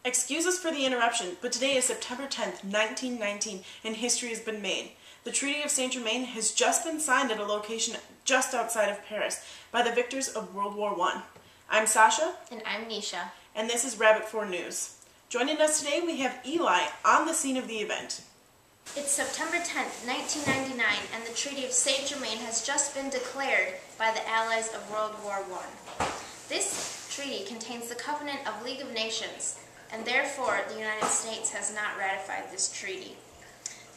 Excuse us for the interruption, but today is September 10th, 1919, and history has been made. The Treaty of St Germain has just been signed at a location just outside of Paris by the victors of World War I. I'm Sasha. And I'm Nisha. And this is Rabbit 4 News. Joining us today, we have Eli on the scene of the event. It's September 10th, 1999, and the Treaty of St Germain has just been declared by the Allies of World War I. This treaty contains the Covenant of League of Nations, and therefore the United States has not ratified this treaty.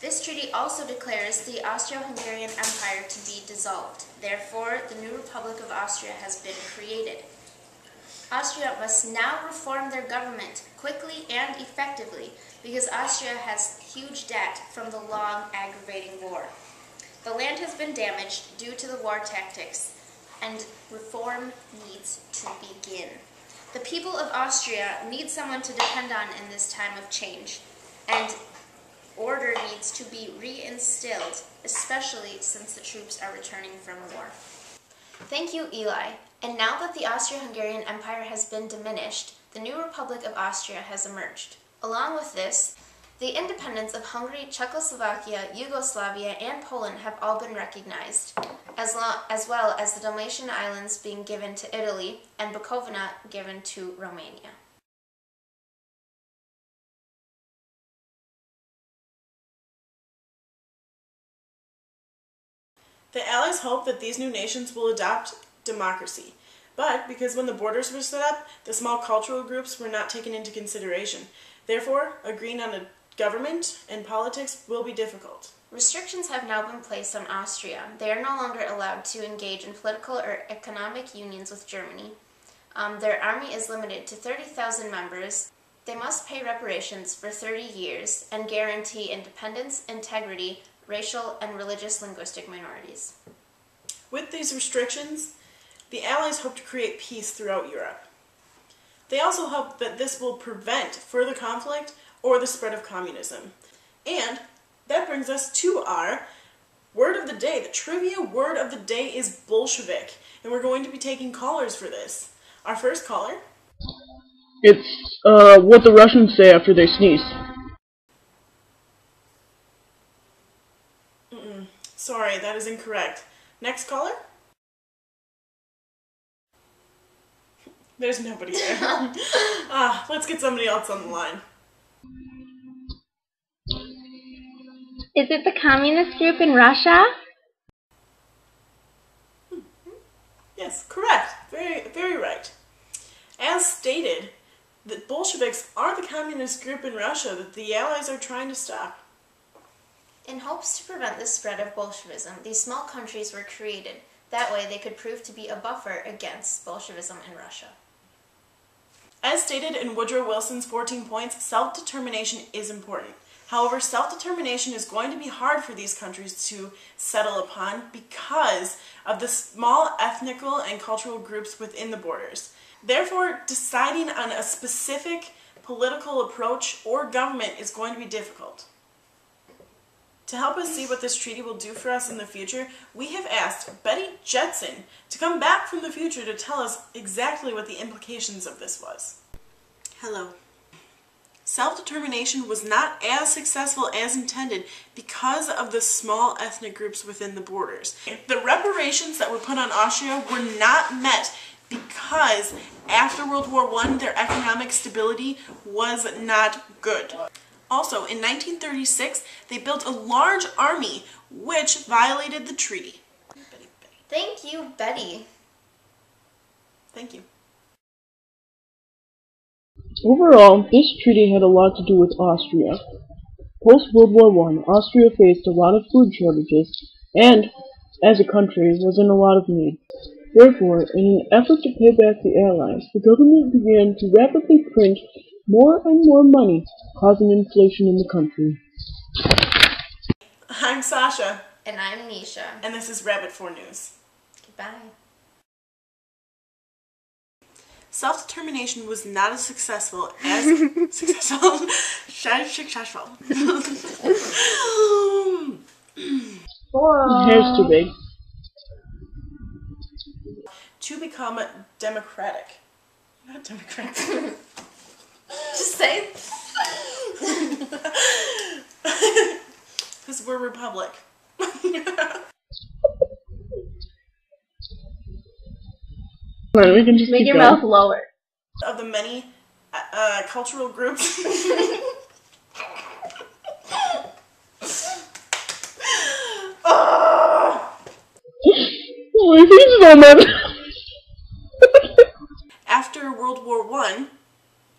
This treaty also declares the Austro-Hungarian Empire to be dissolved. Therefore, the new Republic of Austria has been created. Austria must now reform their government quickly and effectively because Austria has huge debt from the long, aggravating war. The land has been damaged due to the war tactics, and reform needs to begin. The people of Austria need someone to depend on in this time of change, and order needs to be reinstilled, especially since the troops are returning from war. Thank you, Eli. And now that the Austro-Hungarian Empire has been diminished, the new Republic of Austria has emerged. Along with this, the independence of Hungary, Czechoslovakia, Yugoslavia, and Poland have all been recognized, as well as the Dalmatian Islands being given to Italy and Bukovina given to Romania. The Allies hope that these new nations will adopt democracy, but because when the borders were set up, the small cultural groups were not taken into consideration. Therefore, agreeing on a government and politics will be difficult. Restrictions have now been placed on Austria. They are no longer allowed to engage in political or economic unions with Germany. Their army is limited to 30,000 members. They must pay reparations for 30 years and guarantee independence, integrity, racial and religious linguistic minorities. With these restrictions, the Allies hope to create peace throughout Europe. They also hope that this will prevent further conflict or the spread of communism. And that brings us to our word of the day. The trivia word of the day is Bolshevik, and we're going to be taking callers for this. Our first caller. It's what the Russians say after they sneeze. Sorry, that is incorrect. Next caller? There's nobody there. Let's get somebody else on the line. Is it the communist group in Russia? Yes, correct. Very, very right. As stated, the Bolsheviks are the communist group in Russia that the Allies are trying to stop. In hopes to prevent the spread of Bolshevism, these small countries were created. That way they could prove to be a buffer against Bolshevism in Russia. As stated in Woodrow Wilson's 14 points, self-determination is important. However, self-determination is going to be hard for these countries to settle upon because of the small ethnical and cultural groups within the borders. Therefore, deciding on a specific political approach or government is going to be difficult. To help us see what this treaty will do for us in the future, we have asked Betty Jetson to come back from the future to tell us exactly what the implications of this was. Hello. Self-determination was not as successful as intended because of the small ethnic groups within the borders. The reparations that were put on Austria were not met because after World War I, their economic stability was not good. Also, in 1936, they built a large army, which violated the treaty. Thank you, Betty. Thank you. Overall, this treaty had a lot to do with Austria. Post-World War I, Austria faced a lot of food shortages and, as a country, was in a lot of need. Therefore, in an effort to pay back the Allies, the government began to rapidly print more and more money, causing inflation in the country. I'm Sasha. And I'm Nisha. And this is Rabbit 4 News. Goodbye. Self-determination was not as successful as successful. Hair's too big. To become democratic. Not democratic. Just say? Because we're a republic. Come on, we can just Make keep your going. mouth lower. Of the many cultural groups. Oh, he's moment. After World War I,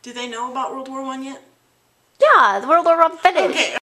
do they know about World War I yet? Yeah, the World War I finished. Okay.